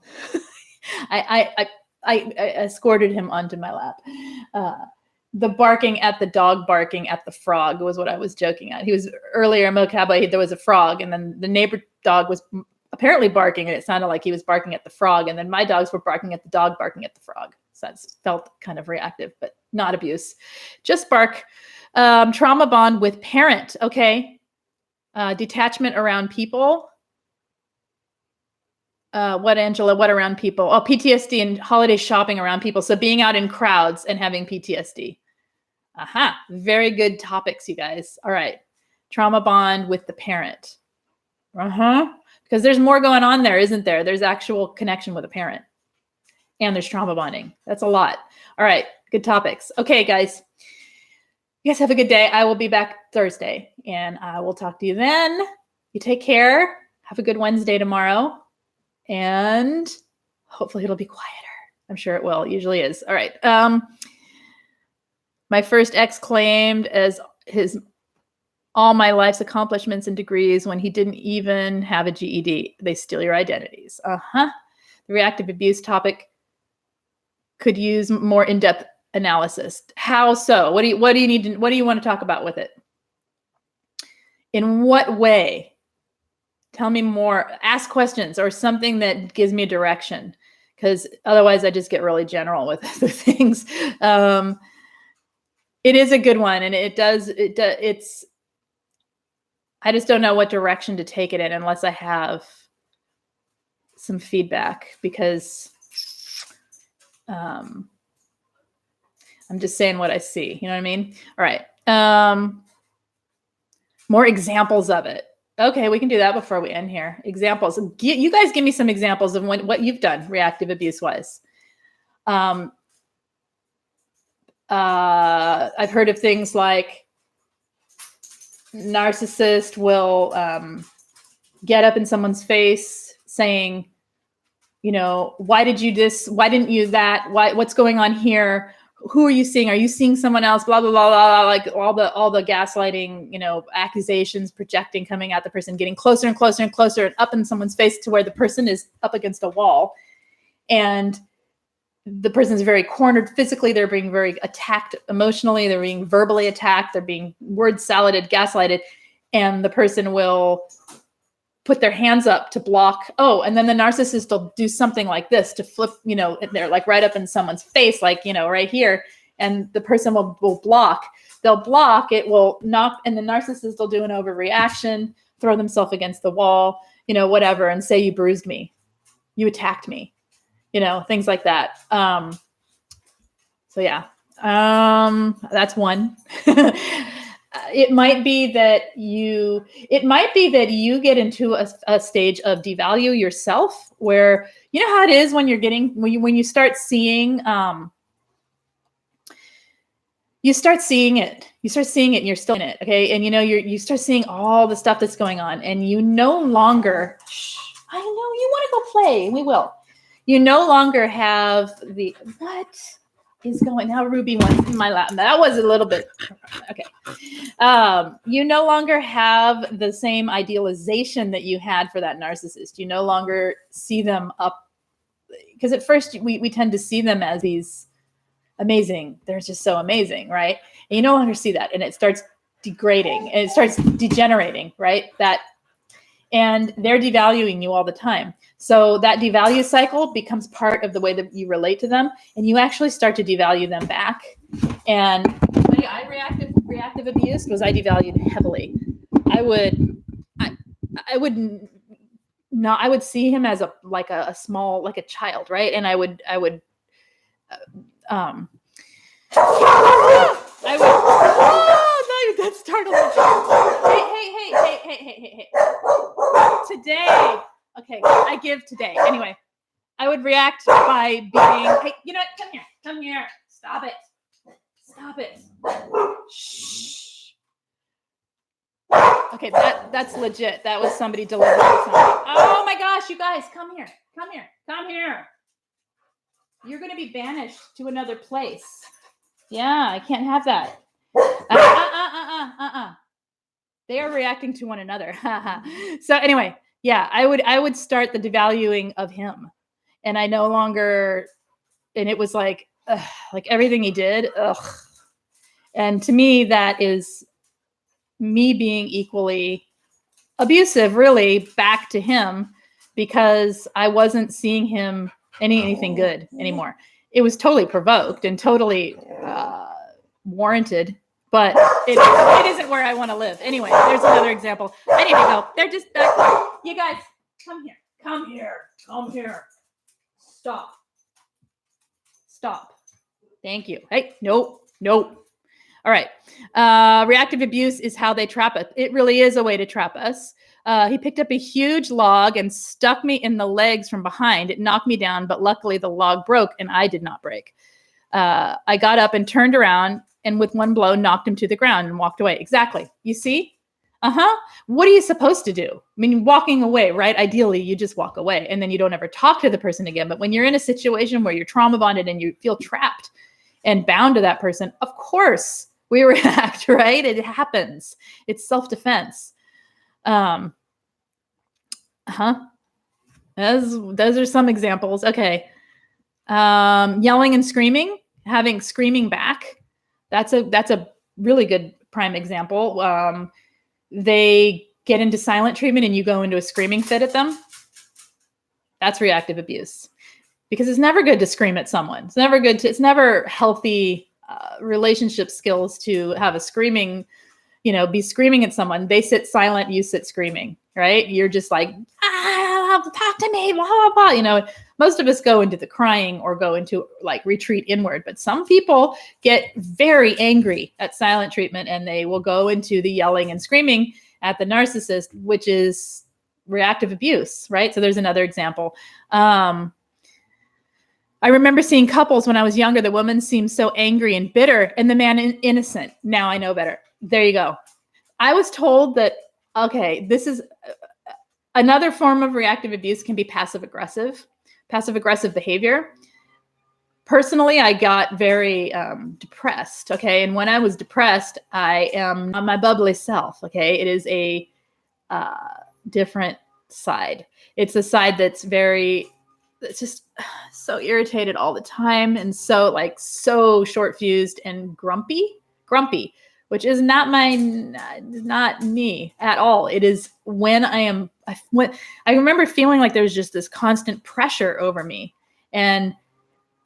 I escorted him onto my lap. The barking at the dog, barking at the frog was what I was joking at. He was earlier in Mocabla, there was a frog, and then the neighbor dog was apparently barking, and it sounded like he was barking at the frog, and then my dogs were barking at the dog, barking at the frog. So that felt kind of reactive, but not abuse. Just bark. Trauma bond with parent. Okay. Detachment around people. What, Angela? What around people? Oh, PTSD and holiday shopping around people. So being out in crowds and having PTSD. Aha. Very good topics, you guys. All right. Trauma bond with the parent. Because there's more going on there, isn't there? There's actual connection with a parent. And there's trauma bonding. That's a lot. All right. Good topics. Okay, guys. You guys have a good day. I will be back Thursday, and I will talk to you then. You take care. Have a good Wednesday tomorrow, and hopefully it'll be quieter. I'm sure it will. It usually is. All right. My first ex claimed as his all my life's accomplishments and degrees when he didn't even have a GED. They steal your identities. The reactive abuse topic could use more in-depth analysis. How so? What do you need to, what do you want to talk about with it? In what way? Tell me more. Ask questions or something that gives me a direction, because otherwise I just get really general with the things. It is a good one, and it's I just don't know what direction to take it in unless I have some feedback, because I'm just saying what I see. You know what I mean? All right. More examples of it. Okay, we can do that before we end here. Examples. You guys give me some examples of what you've done reactive abuse-wise. I've heard of things like narcissist will get up in someone's face saying, you know, why did you this? Why didn't you that? What's going on here? Who are you seeing? Are you seeing someone else? Blah, blah, blah, blah, blah. Like all the gaslighting, you know, accusations, projecting, coming at the person, getting closer and closer and closer and up in someone's face to where the person is up against a wall. And the person's very cornered physically. They're being very attacked emotionally. They're being verbally attacked. They're being word saladed, gaslighted. And the person will put their hands up to block. Oh, and then the narcissist will do something like this to flip, you know, they're like right up in someone's face, like, you know, right here. And the person will block. They'll block, it will knock, and the narcissist will do an overreaction, throw themselves against the wall, you know, whatever, and say, you bruised me. You attacked me. You know, things like that. So yeah, that's one. It might be that you get into a stage of devalue yourself, where, you know how it is when you start seeing, you start seeing it and you're still in it. Okay. And you know, you start seeing all the stuff that's going on, and you no longer, I know you want to go play. We will. You no longer have the, what is going, now Ruby wants in my lap. That was a little bit, okay. You no longer have the same idealization that you had for that narcissist. You no longer see them up, because at first we tend to see them as these amazing, they're just so amazing, right? And you no longer see that, and it starts degrading, and it starts degenerating, right? And they're devaluing you all the time. So that devalue cycle becomes part of the way that you relate to them, and you actually start to devalue them back. And I reactive abuse was I devalued heavily. I would see him as a small, like a child, right? And I would oh, no, that startled me. Hey. Today, okay, I give today. Anyway, I would react by being, hey, you know what? Come here. Stop it. Shh. Okay, that's legit. That was somebody delivering something. Oh my gosh, you guys, come here. You're going to be banished to another place. Yeah, I can't have that. They are reacting to one another. So anyway, yeah, I would start the devaluing of him, and I no longer, and it was like everything he did. And to me, that is me being equally abusive, really, back to him, because I wasn't seeing him anything good anymore. It was totally provoked and totally warranted, but it isn't where I want to live. Anyway, there's another example. I need to go. They're just back there. You guys, come here. Stop. Thank you. Hey, nope. All right. Reactive abuse is how they trap us. It really is a way to trap us. He picked up a huge log and stuck me in the legs from behind. It knocked me down, but luckily the log broke and I did not break. I got up and turned around and with one blow knocked him to the ground and walked away. Exactly. You see? What are you supposed to do? I mean, walking away, right? Ideally, you just walk away and then you don't ever talk to the person again. But when you're in a situation where you're trauma bonded and you feel trapped and bound to that person, of course we react, right? It happens. It's self-defense. Those are some examples. Okay. Yelling and screaming, having screaming back. That's a really good prime example. They get into silent treatment and you go into a screaming fit at them. That's reactive abuse, because it's never good to scream at someone. It's never healthy relationship skills to have a screaming, be screaming at someone. They sit silent, you sit screaming, right? You're just like, talk to me, blah, blah, blah. Most of us go into the crying or go into like retreat inward, but some people get very angry at silent treatment and they will go into the yelling and screaming at the narcissist, which is reactive abuse, right? So there's another example. I remember seeing couples when I was younger. The woman seemed so angry and bitter and the man innocent. Now I know better. There you go. I was told that, okay, this is another form of reactive abuse, can be passive aggressive behavior. Personally, I got very depressed. Okay. And when I was depressed, I am not my bubbly self. Okay. It is a different side. It's a side that's just so irritated all the time. And so short fused and grumpy, which is not me at all. It is when I remember feeling like there's just this constant pressure over me, and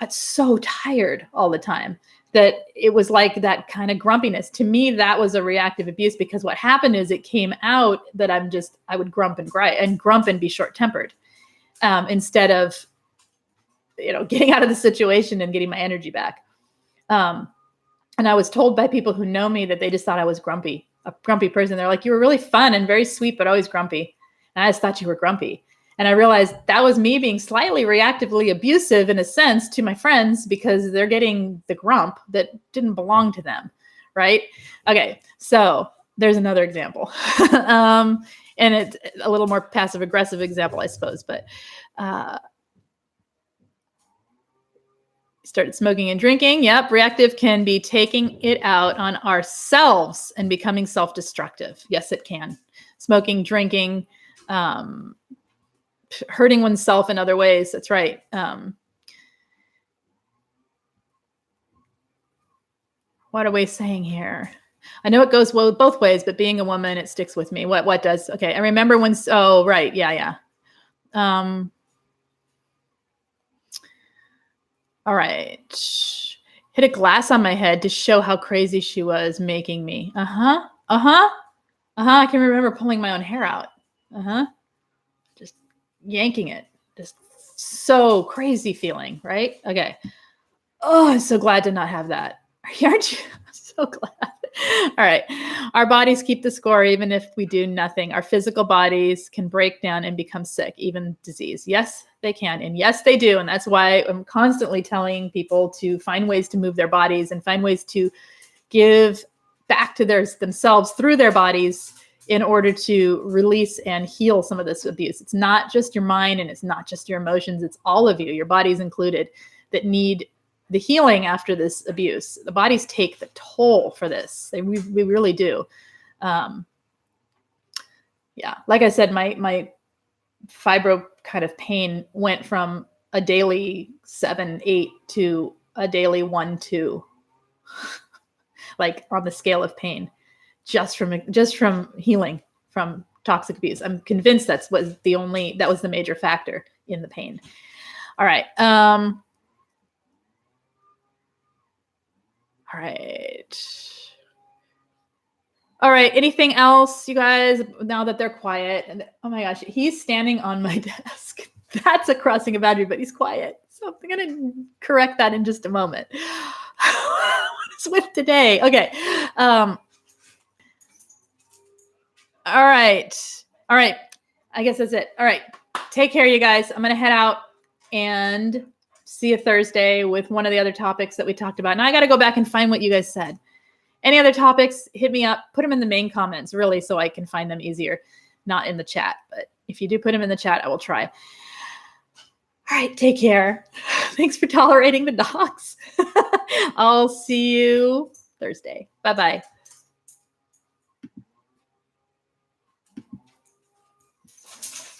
I'm so tired all the time that it was like that kind of grumpiness. To me, that was a reactive abuse, because what happened is it came out that I would grump and be short-tempered, instead of, getting out of the situation and getting my energy back. And I was told by people who know me that they just thought I was a grumpy person. They're like, you were really fun and very sweet, but always grumpy. And I just thought you were grumpy. And I realized that was me being slightly reactively abusive in a sense to my friends, because they're getting the grump that didn't belong to them. Right? Okay. So there's another example. And it's a little more passive aggressive example, I suppose, but, started smoking and drinking. Yep. Reactive can be taking it out on ourselves and becoming self-destructive. Yes, it can. Smoking, drinking, hurting oneself in other ways. That's right. What are we saying here? I know it goes well both ways, but being a woman, it sticks with me. What does? Okay. I remember when, oh, right. Yeah. All right. Hit a glass on my head to show how crazy she was making me. I can remember pulling my own hair out. Just yanking it. Just so crazy feeling, right? Okay. Oh, I'm so glad to not have that. Aren't you? I'm so glad. All right. Our bodies keep the score even if we do nothing. Our physical bodies can break down and become sick, even disease. Yes, they can. And yes, they do. And that's why I'm constantly telling people to find ways to move their bodies and find ways to give back to themselves through their bodies in order to release and heal some of this abuse. It's not just your mind and it's not just your emotions. It's all of you, your bodies included, that need the healing after this abuse. The bodies take the toll for this. We really do. Yeah. Like I said, my fibro kind of pain went from a daily 7, 8 to a daily 1, 2, like on the scale of pain, just from healing from toxic abuse. I'm convinced that was the major factor in the pain. All right. All right. Anything else, you guys, now that they're quiet? And oh my gosh, he's standing on my desk. That's a crossing of boundary, but he's quiet. So I'm going to correct that in just a moment. What is with today? Okay. All right. I guess that's it. All right. Take care, you guys. I'm going to head out and see you Thursday with one of the other topics that we talked about. Now I got to go back and find what you guys said. Any other topics, hit me up, put them in the main comments, really, so I can find them easier, not in the chat. But if you do put them in the chat, I will try. All right, take care. Thanks for tolerating the dogs. I'll see you Thursday. Bye-bye.